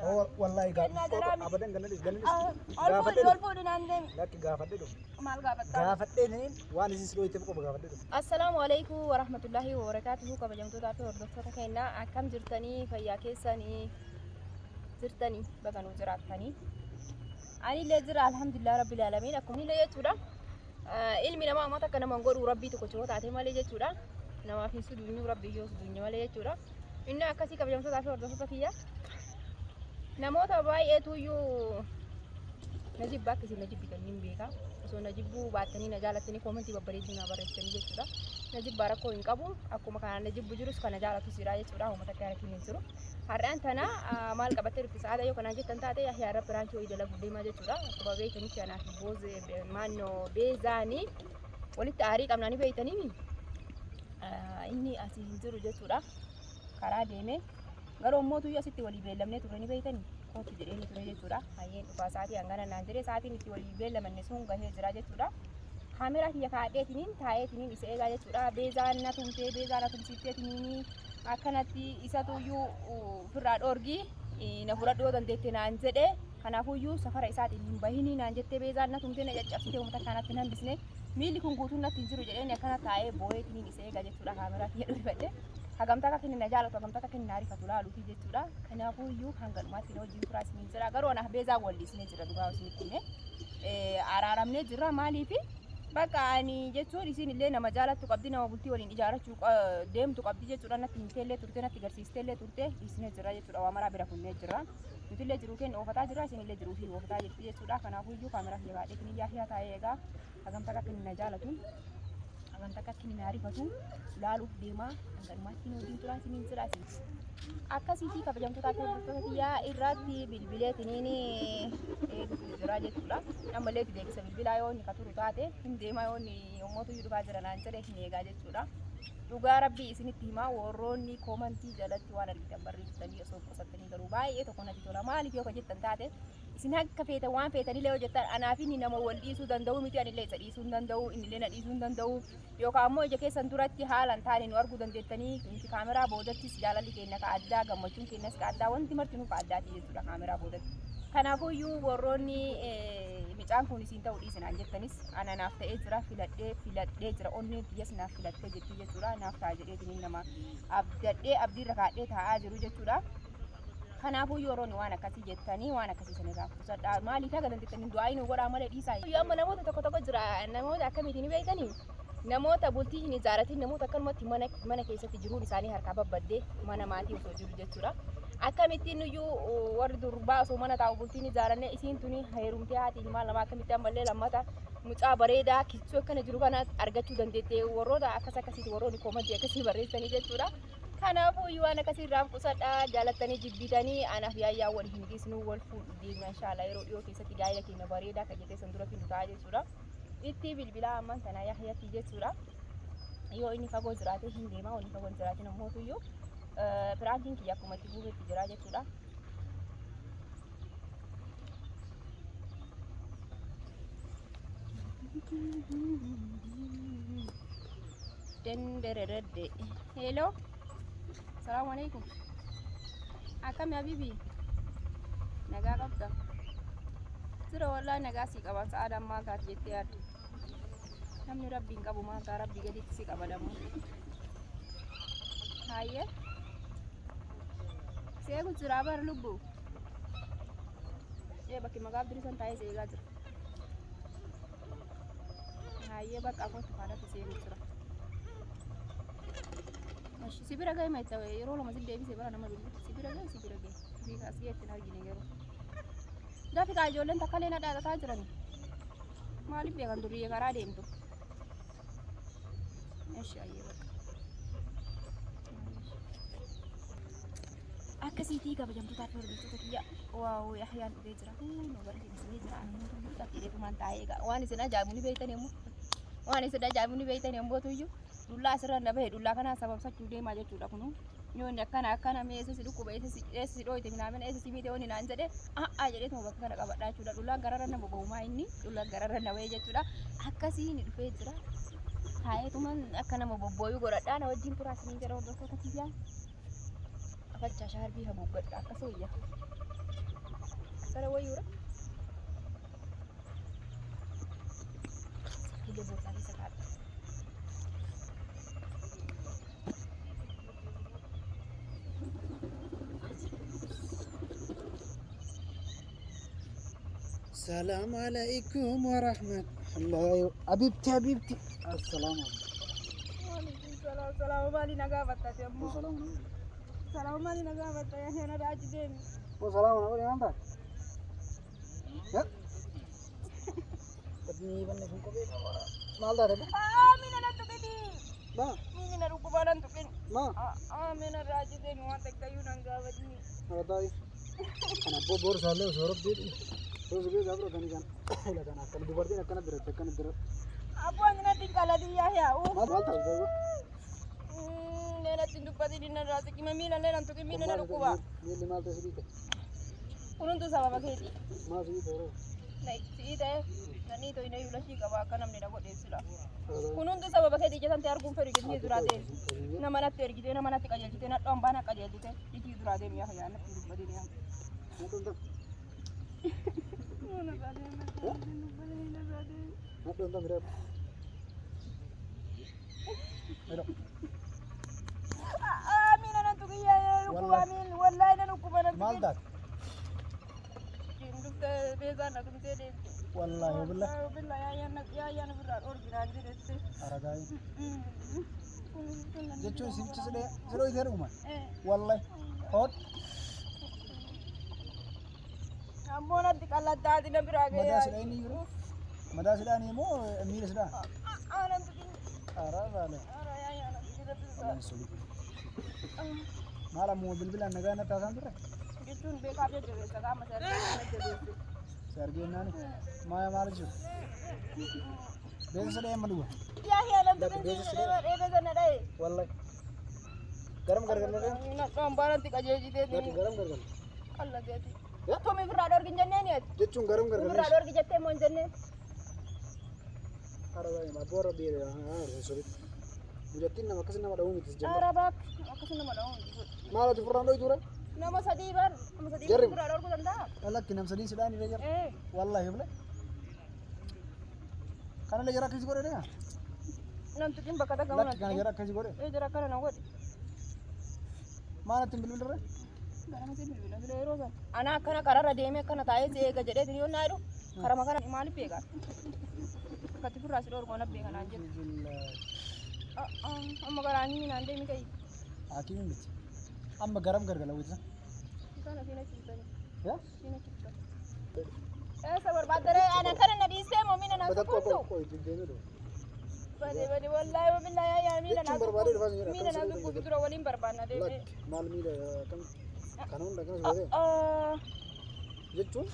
والله ابدا جندس السلام عليكم ورحمة الله وبركاته. كبجمتو تافي وردفتو كينا أكم جرتني فيا كيساني جرتني بغنو جراتني أني لجر الحمد لله رب العالمين أكون لي يجورا علمي نما ما تكنا منقول ربي تكوشوا تعطي ما لي يجورا نما في سدوني ربي يوس دنيا ما لي يجورا إن أكاسي كبجمتو تافي وردفتو فيا namoota baay'eetu iyyuu najib bakkisi najib bitanii beeka osoo najibuu baattanii na jaalatanii koomentii babbareedina na barreessanii jechuudha. Najib barakoo hin qabu akkuma kana najibbu jirus kana jaalatu jira jechuudha. Uummata akka yaaratiin hin jiru. Har'aan tana maal qabattee dhufti sa'aada yoo kanaan jettan taate yaa rabbi raanchii wayii dalagu deemaa jechuudha. Akkuma beekanitti anaaf boozee maannoo beezaanii walitti aarii qabnaanii beeytanii inni asii hin jiru jechuudha. Karaa deemee garuu mootu yoo asitti walii beellamnee turanii beeytanii kootu jedhee ture jechuudha. Hayyeen dhufaa sa'aatii hangana naan jedhee sa'aatiin itti walii beellamanne sun gahee jira jechuudha. Kaameraa kiyya kaadheetiniin taa'eetiniin isa eegaa jechuudha. Beezaan na tumtee beezaan na tumsifteetiniin akkanatti isatuyyuu firraa dhoorgii na fudhadhu yoo dandeette naan jedhee kanaafuyyuu safara isaatiin hin bahinii naan jettee beezaan na tumtee na caccabsitee uummata kanatti nan bisne miilli kun guutuun natti hin jiru jedheen akkana taa'ee boo'eetiniin isa eegaa jechuudha. Kaameraa kiyya dhufadhe. Hagamtaa akka inni na jaalatu hagamtaa akka inni na ariifatu laaluufi jechuudha. Kanaafuu iyyuu hanga dhumaatti wajjin turaa isiniin jira. Garuu anaaf beezaa wallisnee jira dhugaa isinitti himee araaramnee jirra maaliifi bakka ani jechuun isin illee nama jaalattu qabdi nama bultii waliin ijaarachuu deemtu qabdi jechuudha. Natti himteellee turte natti garsiisteellee turte isnee jira jechuudha. Waa maraa bira kunnee jira. Nutillee jiruu keenya oofataa jira isin illee jiruu fi oofataa jirti jechuudha. Kanaafuu iyyuu kaameraa kiyya baadheetiin iyyaa taa'ee egaa hagamtaa akka inni na jaalatu hagamtaa akka inni na ariifatu laaluuf deemaa hanga dhumaatti wajjin turaa isiniin jira isin. Akkasitti kabajamtoota kiyyaa irratti bilbileetiniin eeguutu jira jechuudha. Ammallee deebisa bilbilaa yoo inni katuru taate hin deemaa yoo inni ummatu dhufaa jira naan jedhee hin eegaa jechuudha. Dhugaa rabbii isinitti himaa warroonni koomentii jalatti waan argitan barreessitanii osoo qusattanii garuu baay'ee tokko natti tola. Maaliif yoo jettan taate isin akka feetan waan feetanillee yoo jettan anaaf inni nama wal dhiisuu danda'u miti anillee isa dhiisuu hin danda'u innillee na dhiisuu hin danda'u yookaan ammoo ija keessan duratti haala hin taane nu arguu dandeettanii nuti kaameraa boodattis jaalalli keenya ka addaa gammachuun keenyas ka addaa wanti martinuu ka addaati jechuudha kaameraa boodatti. Kanaafuu iyyuu warroonni micaan kun isin ta'uu dhiisinaan jettanis ana naaf ta'ee jira filadhee jira onni biyyas naaf filattee jirti jechuudha. Naaf ta'a jedheetiin nama abdadhee abdiirra kaadhee taa'aa jiru jechuudha. Kanaafuu yeroo waan akkasii jettanii waan akkasii sanirraa qusadhaa maaliif haga dandeettanii du'aa inni godhaa malee dhiisaa. Amma namoota tokko jira namoota akkamiitiin beekanii namoota bultii hin ijaaratin namoota akkanumatti mana keessatti jiruun isaanii harkaa babbaddee mana maatii osoo jiru jechuudha. Akkamittiin iyyuu warri durbaa osoo mana taa'u bultiin ijaaranne isiin tuni heerumtee haati maal nama akkamitti ammallee lammata mucaa bareedaa kichuu akkana jiru kana argachuu dandeette warroota akkasitti warroonni koomentii akkasii barreessanii jechuudha. Kanaafuu iyyuu waan akkasiirraa qusadhaa jaalattanii jibbitanii anaaf yaayyaa wal hin dhiisnu wal fuudhu deemna inshaallah yeroo dhiyoo keessatti gaa'ela keenya bareedaa kan jettee san dura fidu ta'a jechuudha. Itti bilbilaa ammaan tanaa yaahiyatti jechuudha. Yoo inni fagoo jiraate hin deemaa inni fagoo jiraate namootu iyyuu piraankiin kiyya akkuma itti buufetti jira jechuudha. Denderedde hello assalamu alaikum akkam habibi nagaa qabda jira wallahi nagaa si qaban sa'aadaan maal taati jettee yaaddu namni rabbiin qabu maal ta'a rabbii gaditti si qaba dammoo hayyee seeku jira bar lubbu bakki maqaa abdirisan taa'ee seegaa jira hayyee bakka akkootti faadhatti seeku jira. Sibira gay mai tawe yeroo lama sidde bi sibira nama billi sibira gay bi ka asiyetti argine yeroo dafi ka ijoolleen takka leena dhaadhataa jirani maaliif beekan durii karaa deemtu eshi ayyee bakka akkasiitii kabajamtootaa fi hordoftoota kiyya waaw yahyaan dhufee jira nu barsiisee jira anuu tafiireetumaan taa'ee egaa waan isin ajaa'ibu ni beeytan yommuu waan isin ajaa'ibu ni beeytan yommuu tuyyu dullaa asirraan dhabee dullaa kana sababsachuu deemaa jechuudha kunu yoonni akkana meessa si dhukkuba eessa si dhooyte minaamin eessa si miite onni naan jedhe jedheetuma bakka kana qabadhaa jechuudha dullaan gararra nama ba'umaa inni dullaan gararra nama jechuudha akkasii ni dhufee jira taa'eetuman akka nama bobbooyuu godhadhaa na wajjin turaa isiniin jira hordoftoota kiyyaa afachaa shaarbii haguuggadha akkasii wayya Sana wayura. Ile bota ni sakata. السلام عليكم ورحمة الله حبيبتي حبيبتي السلام عليكم وعليكم السلام. Salam mali nagabat tadi ammo. Salam mali nagabat ya hena raji den. السلام عليكم أنت يا بدني بني فوق بيت مال دار Mina na tukini. ما Mina rukubanan tukin. ما Mina raji den wa takkayu nagabat ni. هذا أنا بور سالة وشرب دير روز بيت أبرو كني كان لا كان أكل دوبار دين أكنا درت أكنا درت Apo ang natingkala di ya. ما مال تاس بابا Nena tindupati di na raji ki mamina nena tukin mina na rukuba. ميل مال تاس بيت Unun tu sama baketi. ما سوي تورو Naik si ite. Nani to ina yula shi kaba kanam ni dago de sila. هذا Kunun tu sama baketi jatan te argum feru jeni durate. Na mana ter gite na mana tikajel gite na domba na kajel gite. Iti durate mi ya ya na tindupati ni. ما تنتظر Una bade na tindupati ni na bade. ما تنتظر هذا Mina na tukin ya rukuba min wallahi na rukuba na مال دار Indukte beza na tumte de. والله بالله Billah ya na birar original de de. أرجعي جتشو سيمتش سلو يثيرهما والله هات Amona dikala dadi na birage مدى ya. سلاني يرو مدى سلاني مو ميل سلان Anan tukin. أرى لا Ara ya na tukin de. الله يسلمك malah mau bil-bilan negara tasan tuh Gitun be ka be de sa ga ma sa na de de. sergi nani maya marju beza sudah yang kedua Ya na tukin de de beza na dai. wallahi garam gar gar Na kambaran tikaje ji de gati ni. garam gar gar Allah de. Ya? To mi birar orgin janne ni. jechung garam gar gar Birar orgin jatte mon janne. ada lagi mah bor bir sorry bujatin nama kasih nama daun itu jam Ara bak. Aku sana ma daun. malah tuh Fernando itu orang Nama sadi bar. Nama sadi Jarim. birar orgin danda. Allah kinam sedih sudah nih lejar wallahi boleh karena lejar kasih gore deh Nan tukin bakata ga lah wannan. karena lejar kasih gore Jara kana na gode. mana tim bil bil Ana kana karara deeme kana taa'ee see eega jedhee tini yonna jedhu karama kana maaliif beeka? Kati furraa si dhorgoo na beeka naan jedhu. Amma garaanii minaan deemi ka'i. hakimin bit amma garam gar gar lawita Kana fiina ciibsani. ya Fiina ciibsani. Eessa barbaaddaree ana kana na dhiistee moo mina naa betul sukkuutu? kok itu demi tuh Bade wallaahi wa billaahi yaa mina naa Jechuun barbaadee dhufaa sukkuutu. jira, Mina naa akkam sukkuutu dura waliin barbaadna deemee. lak maal miidha kan hunda kan sebagainya jechuun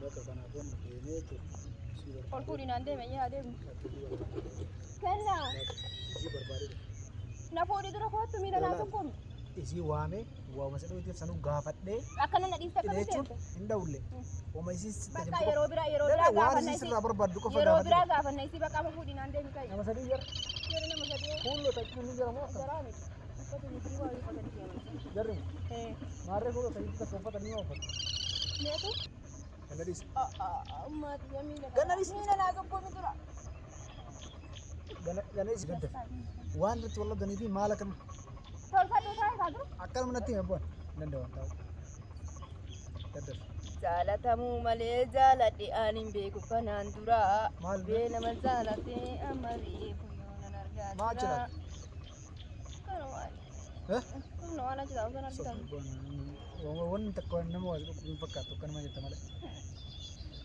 bakka kanaafuu deemee Ol fuudhinaan deeme yaa deemu. Kenna isii barbaadee na fuudhi dura kootu mina naa sukkuutu. isii waamee waama sadhuutiif sanuu gaafadhee Akkana na dhiiste akkana jechuun deemte. hin dhawulle waama isii Bakka yeroo biraa waan gaafanna isii sirraa barbaaddu qofa yeroo gaafadhe biraa gaafanna isii bakka amma fuudhinaan deemi ka'i. nama sadii jira Yeroo nama sadii fuulloo takkii ni jira moo garaa miti. Uffata mitirii waa uffatanii deeman. jarri maarree fuulloo takkii takka uffata ni uffata Meetu? ganadis Ummati miila Gannanis. miila naa sukkuutu dura. ganadis gadda waan irratti wal dhabdanii fi maala kan Tolfadhu taa'e kaa dura. akkanuma natti hima bu'an danda'an ta'u gadda Jaalatamuu malee jaaladhe ani hin beeku kanaan dura. Maal? Bee nama jaalatee amma reefu yoo nan argaa Maal jira. jedhama? Kana waan. eh Kana waan achi taa'u sana argitan. wanni takka nama waa hin fakkaatu akkanuma jetta malee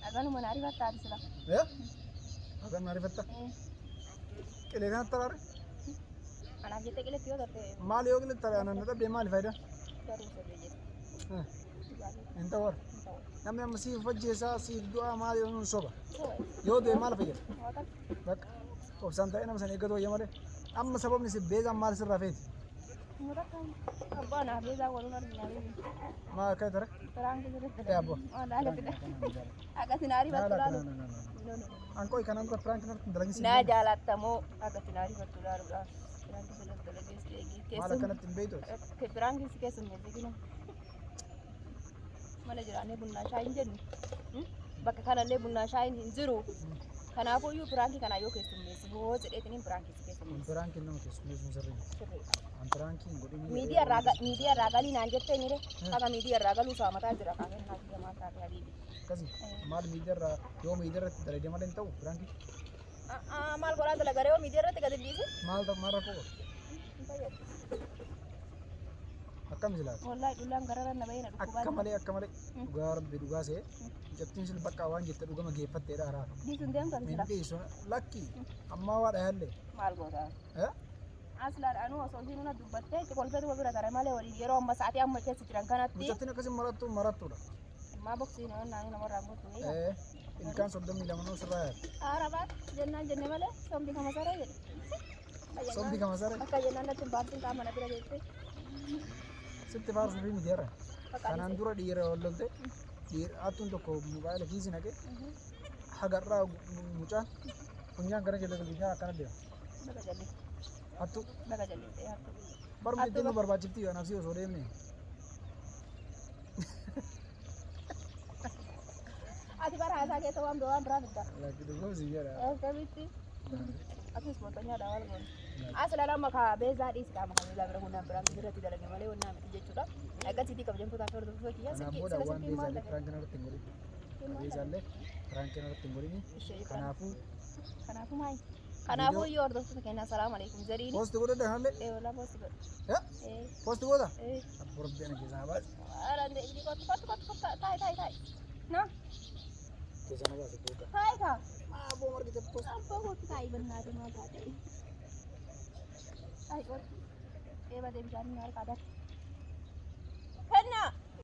Akanuma na arifatta ati sila. eh akkan maarifatta qilee kanatti taraare Anaaf jettee qiletti yoo tarte maal yoo qilee taraare anan dhabdee maali faayidaa garuu sadii jette. hin ta'u warra namni amma siif hojjeessaa siif du'aa maal yoo nun soba Soba. yoo du'e maal fayyada Waa takka. bakka obsaan ta'ee nama sana eeggatu wayya malee amma sababni si beezaan maal sirraa feeti Waa takka. Abbaa naaf beesaa waluun arginaa beebi. maal akka tare Saraan keessatti. Eh, abbo. Laalatidha. Akkasi na arifattu laalu. No, no. Angkoi kanan tuh prank nanti dalagi sini. Na jaalattamoo akkasi na arifattu laaluudhaaf. Piraankii sana dalagees Malah kana timbe itu. Piraankii si keessummeesse gina. malee jiraannee bunnaa shaayiin jennu. Bakka kanallee bunnaa shaayiin hin jiru. Kanaafuu iyyuu piraankii kana yoo keessummeessi hoo jedheetiniin piraankii si keessummeessi. Piraankiin nama keessummeessuun sirrii. An piraankiin godhini. Miidiyaa irraa galii naan jettee mire haga miidiyaa irraa galuu saamataa jira kaafeen naa biyya maal taate habiibi. Akkasii maal miidiyaa irraa yoo miidiyaa irratti dalagee malee hin ta'u piraankiin. Maal godhaa dalagaree yoo miidiyaa irratti gadi dhiisi? Maal rakkoo? Hin fayyadu. Akkam silaati? Wallaahi dhullaan gararaan na bahee na dhukkubaa. Akka malee dhugaa rabbi dhugaa see jattiin sil bakka waan jette dhugama geeffatteedha haraa. Dhiisuun deemtan sila. Dhiisu lakki ammaa waa dhayalle. Maal gootaa? Aslaadhaan osoo isiin na dubbattee itti kolfeetu wal bira tare malee waliin yeroo amma sa'aatii amma keessa jiran kanatti. Mucattiin akkasii marattuudha. Ammaa boksii naannoo namarraa gootu. Ilkaan 32 nuu sirraa yaada. Arabaa jennaan jenne malee sombi kama saree jedhe. Sombi kama saree? Akka jennaan natti baartiin qaama na bira jettee. Sitti faarsuu fi miidiyaarra. Kanaan dura dhiira wallolte hattuun tokko mobaayila kiisii naqee hagarraa mucaan funyaan gara jala galbisaa akkana deema. Baga jalli. Hattu. Baga jalli hattu. Barumsa ittiin nu barbaachifti yoo nafsi osoo deemne. Ati bara haasaa keessa waan biraa fidda. Lakki dhugoos jedha. Akkamitti? Atis mootanya daawal goone. Asla lama ka beezaa dhiisi qaama kan ilaa bira hundaan biraan irratti dalage malee wannaa miti jechuudha. Akkasitti kabajamtoota akka hordofuu kiyyaa Kanaafuu waan beezaalee firaankiin irratti hin godhin. Beezaalee firaankiin irratti hin godhin. Kanaafuu maali? Kanaafuu iyyuu hordoftoota keenya salaamu alaikum jedhiini. Poosti godhadha haallee? Walaa poosti godha. Poosti godha? Abboorbee ana keessaa baase. Araan deebii kottu taa'e. Na? Keessaa na baase buuka. Taa'e kaa? Abboo margi ta'e poosti. Abboo kottu taa'e bannaati maal taate? Taa'e kottu. Eeba deebisaan hin harkaa dha.